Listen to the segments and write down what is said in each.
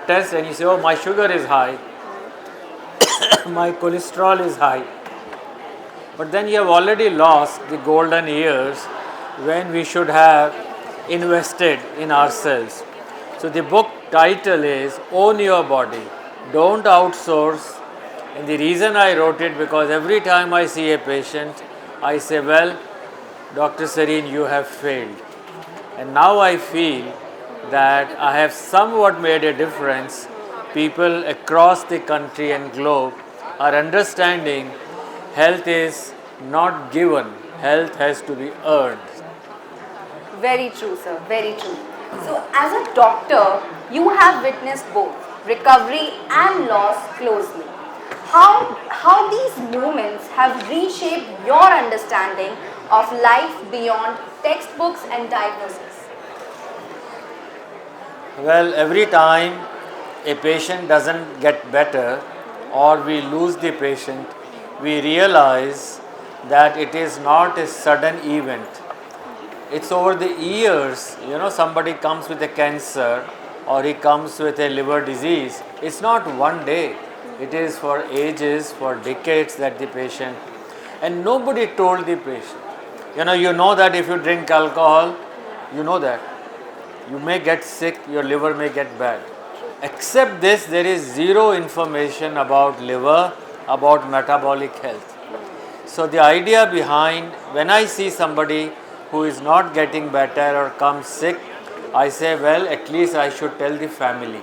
test and you say, oh, my sugar is high, my cholesterol is high. But then you have already lost the golden years when we should have invested in ourselves. So the book title is Own Your Body, Don't Outsource. And the reason I wrote it, because every time I see a patient, I say, well, Dr. Serene, you have failed. And now I feel that I have somewhat made a difference. People across the country and globe are understanding health is not given, health has to be earned. Very true, sir. Very true. So, as a doctor, you have witnessed both recovery and loss closely. How these moments have reshaped your understanding of life beyond textbooks and diagnosis? Well, every time a patient doesn't get better or we lose the patient, we realize that it is not a sudden event. It's over the years. Somebody comes with a cancer or he comes with a liver disease. It's not one day. It is for ages, for decades that the patient, and nobody told the patient. You know that if you drink alcohol, you know that you may get sick, your liver may get bad. Except this, there is zero information about liver, about metabolic health. So the idea behind, when I see somebody who is not getting better or comes sick, I say, well, at least I should tell the family.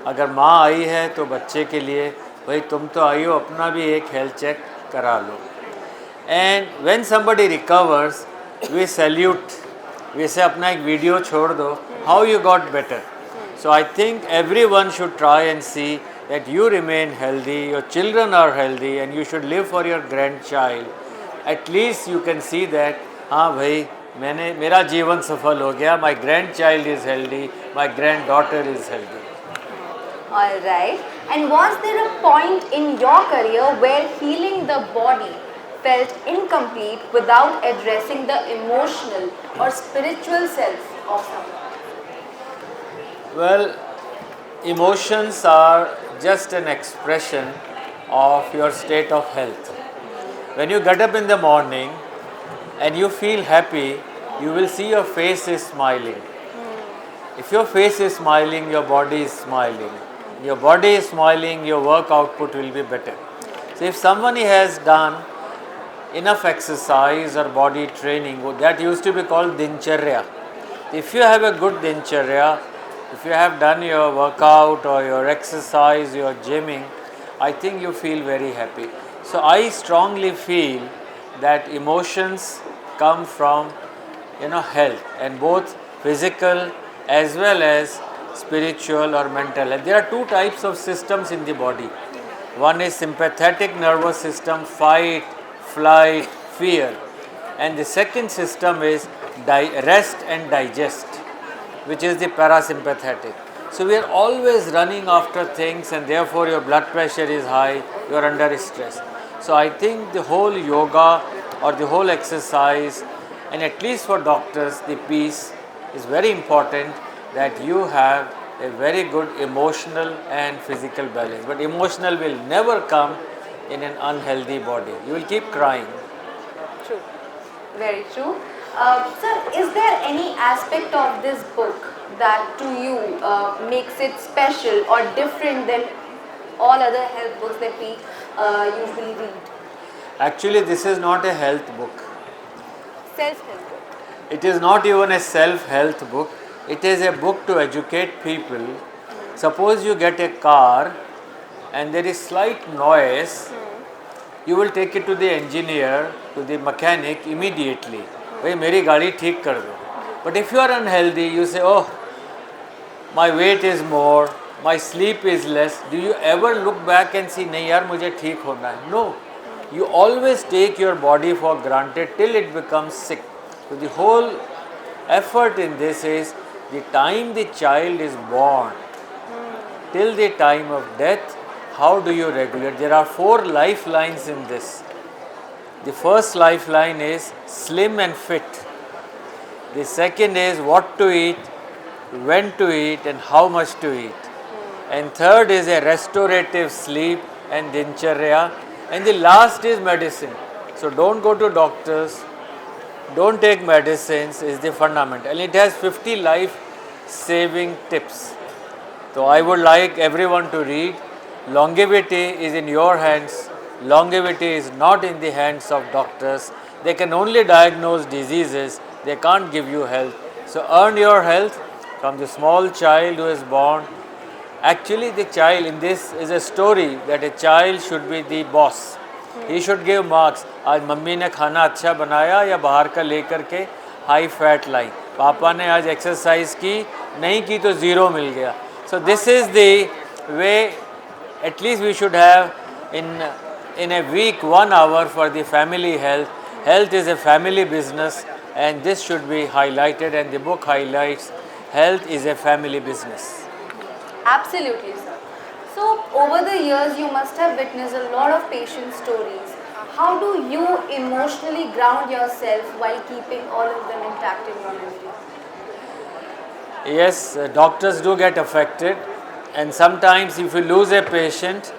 अगर माँ आई है तो बच्चे के लिए भाई तुम तो आई हो, अपना भी एक हेल्थ चेक करा लो. And when somebody recovers, we salute. We say अपना एक वीडियो छोड़ दो, how you got better. So I think everyone should try and see that you remain healthy, your children are healthy, and you should live for your grandchild. At least you can see that, हाँ भाई मेरा जीवन सफल हो गया, my grandchild is healthy, my granddaughter is healthy. Alright. And was there a point in your career where healing the body felt incomplete without addressing the emotional or spiritual self of someone? Well, emotions are just an expression of your state of health. When you get up in the morning and you feel happy, you will see your face is smiling. If your face is smiling, your body is smiling. Your body is smiling, your work output will be better. So if somebody has done enough exercise or body training, that used to be called dincharya. If you have a good dincharya, if you have done your workout or your exercise, your gymming, I think you feel very happy. So I strongly feel that emotions come from health, and both physical as well as spiritual or mental. And there are two types of systems in the body. One is sympathetic nervous system, fight, flight, fear. And the second system is rest and digest, which is the parasympathetic. So we are always running after things, and therefore your blood pressure is high, you are under stress. So I think the whole yoga or the whole exercise, and at least for doctors, the peace is very important, that you have a very good emotional and physical balance. But emotional will never come in an unhealthy body. You will keep crying. True. Very true. Sir, is there any aspect of this book that to you makes it special or different than all other health books that we usually read? Actually, this is not a health book. Self-help book. It is not even a self-help book. It is a book to educate people. Suppose you get a car and there is slight noise, you will take it to the engineer, to the mechanic immediately. भाई मेरी गाड़ी ठीक कर दो. But if you are unhealthy, you say, oh, my weight is more, my sleep is less. Do you ever look back and see, नहीं यार मुझे ठीक होना है? No. You always take your body for granted till it becomes sick. So the whole effort in this is the time the child is born till the time of death, how do you regulate? There are 4 lifelines in this. The first lifeline is slim and fit. The second is what to eat, when to eat, and how much to eat. and third is a restorative sleep and dincharya, and the last is medicine. So don't go to doctors, don't take medicines is the fundamental, and it has 50 life saving tips. So I would like everyone to read. Longevity is in your hands. Longevity is not in the hands of doctors. They can only diagnose diseases, they can't give you health. So earn your health from the small child who is born. Actually, the child in this is a story that a child should be the boss. He should give marks. आज mummy ने खाना अच्छा बनाया या बाहर का लेकर के हाई फैट लाई. पापा ने आज एक्सरसाइज की नहीं की तो ज़ीरो मिल गया. So this is the way at least we should have in a week 1 hour for the family health. Health is a family business and this should be highlighted, and the book highlights health is a family business. Absolutely, sir. So, over the years, you must have witnessed a lot of patient stories. How do you emotionally ground yourself while keeping all of them intact in your memory? Yes, doctors do get affected, and sometimes if you lose a patient,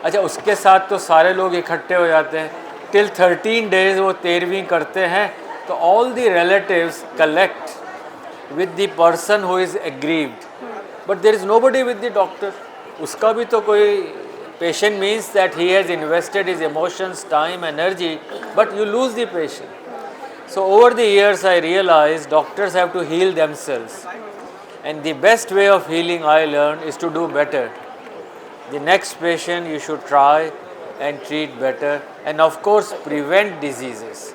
अच्छा उसके साथ तो सारे लोग इकट्ठे हो जाते हैं. Till 13 days वो तेरहवीं करते हैं, तो all the relatives collect with the person who is aggrieved. But there is nobody with the doctor. उसका भी तो कोई patient means that he has invested his emotions, time, energy, but you lose the patient. So over the years I realized doctors have to heal themselves. And the best way of healing I learned is to do better. The next patient you should try and treat better, and of course prevent diseases.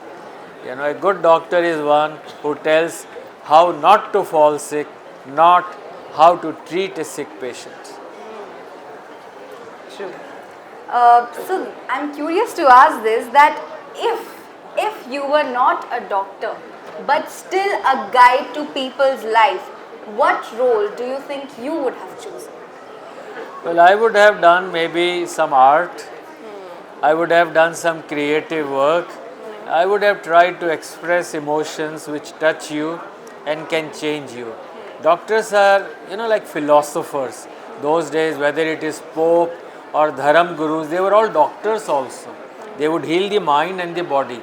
You know, a good doctor is one who tells how not to fall sick, not how to treat a sick patient. True. So I'm curious to ask this, that if you were not a doctor but still a guide to people's life, what role do you think you would have chosen? Well, I would have done maybe some art. I would have done some creative work. I would have tried to express emotions which touch you and can change you. Doctors are, like philosophers. Those days, whether it is Pope or Dharam Gurus, they were all doctors also. They would heal the mind and the body.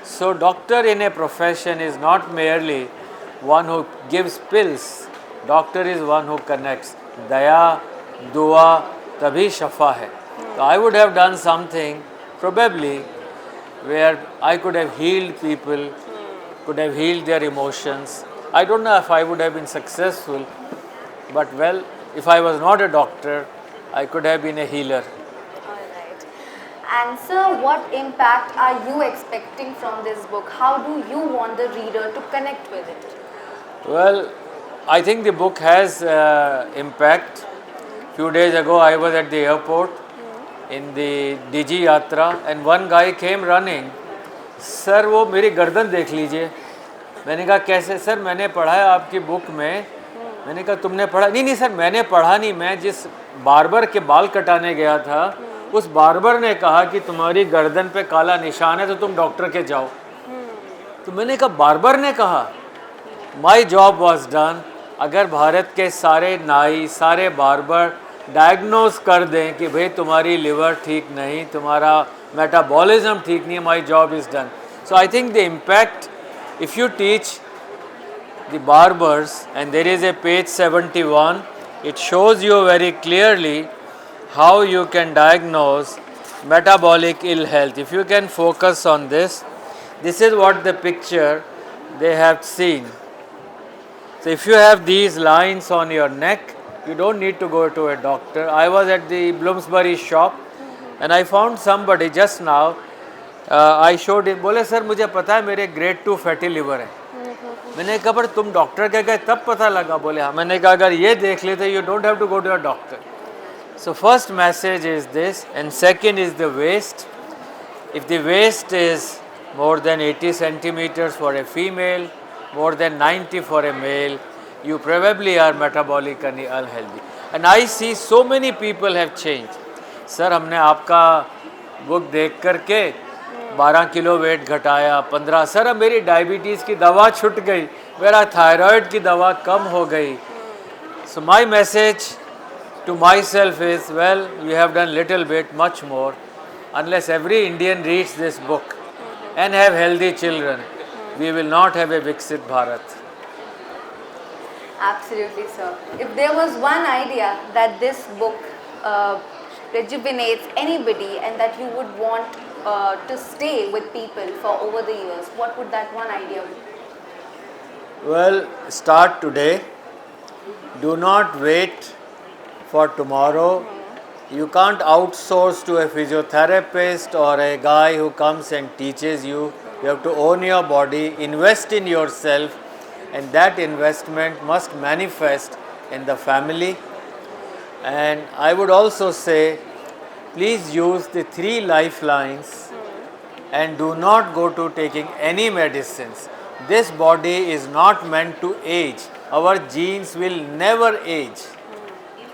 So, doctor in a profession is not merely one who gives pills. Doctor is one who connects. Daya, dua, tabhi shafa hai. So I would have done something probably where I could have healed people, could have healed their emotions. I don't know if I would have been successful, but well, if I was not a doctor, I could have been a healer. Alright. And sir, what impact are you expecting from this book? How do you want the reader to connect with it? Well, I think the book has impact. Few days ago, I was at the airport in the Digi Yatra, and one guy came running. Sir वो मेरी गर्दन देख लीजिए. मैंने कहा कैसे sir, मैंने पढ़ा है आपकी बुक में. मैंने कहा तुमने पढ़ा? नहीं सर मैंने पढ़ा नहीं, मैं जिस बार्बर के बाल कटाने गया था उस बार्बर ने कहा कि तुम्हारी गर्दन पे काला निशान है तो तुम डॉक्टर के जाओ. तो मैंने कहा बार्बर ने कहा? My job was done. अगर भारत के सारे नाई, सारे बार्बर डायग्नोज कर दें कि भाई तुम्हारी लिवर ठीक नहीं, तुम्हारा मेटाबॉलिज्म ठीक नहीं, my job is done. So I think the impact if you teach the barbers, and there is a page 71, it shows you very clearly how you can diagnose metabolic ill health. If you can focus on this, this is what the picture they have seen. So if you have these lines on your neck, you don't need to go to a doctor. I was at the Bloomsbury shop and I found somebody just now. I showed him, बोले sir मुझे पता है मेरे grade 2 fatty liver है. मैंने कहा पर तुम डॉक्टर के गए तब पता लगा? बोले हाँ. मैंने कहा अगर ये देख लेते, you don't have to go to a doctor. So first message is this, and second is the waist. If the waist is more than 80 centimeters for a female, more than 90 for a male, you probably are metabolically unhealthy. And I see so many people have changed. Sir हमने आपका book देख करके 12 kilo weight घटाया, 15. Sir अब मेरी diabetes की दवा छूट गई, मेरा थायराइड की दवा कम हो गई. So my message to myself is, well, we have done little bit, much more. Unless every Indian reads this book and have healthy children, we will not have a Viksit Bharat. Absolutely, sir. If there was one idea that this book rejuvenates anybody and that you would want to stay with people for over the years, what would that one idea be? Well, start today. Do not wait for tomorrow. You can't outsource to a physiotherapist or a guy who comes and teaches you. You have to own your body, invest in yourself, and that investment must manifest in the family. And I would also say, please use the 3 lifelines and do not go to taking any medicines. This body is not meant to age. Our genes will never age.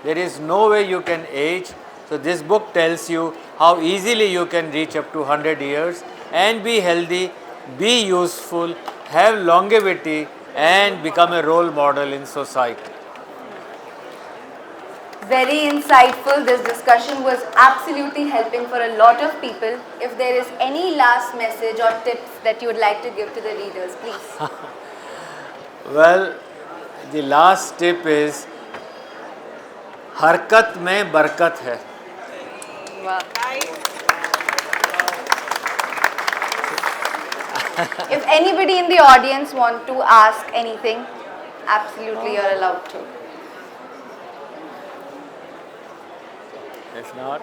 There is no way you can age. So this book tells you how easily you can reach up to 100 years and be healthy, be useful, have longevity and become a role model in society. Very insightful. This discussion was absolutely helping for a lot of people. If there is any last message or tips that you would like to give to the readers, please. Well, the last tip is, हरकत में बरकत है. Wow. If anybody in the audience want to ask anything, absolutely you're allowed to. If not,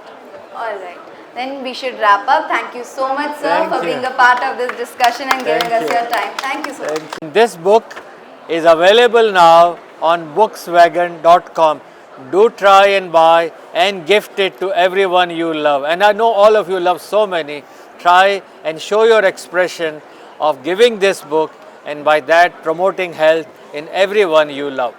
Alright, then we should wrap up. Thank you so much, sir, Thank for you. being a part of this discussion and giving Thank us you. your time. Thank you so much. this book is available now on bookswagon.com. Do try and buy and gift it to everyone you love. And I know all of you love so many. Try and show your expression of giving this book and by that promoting health in everyone you love.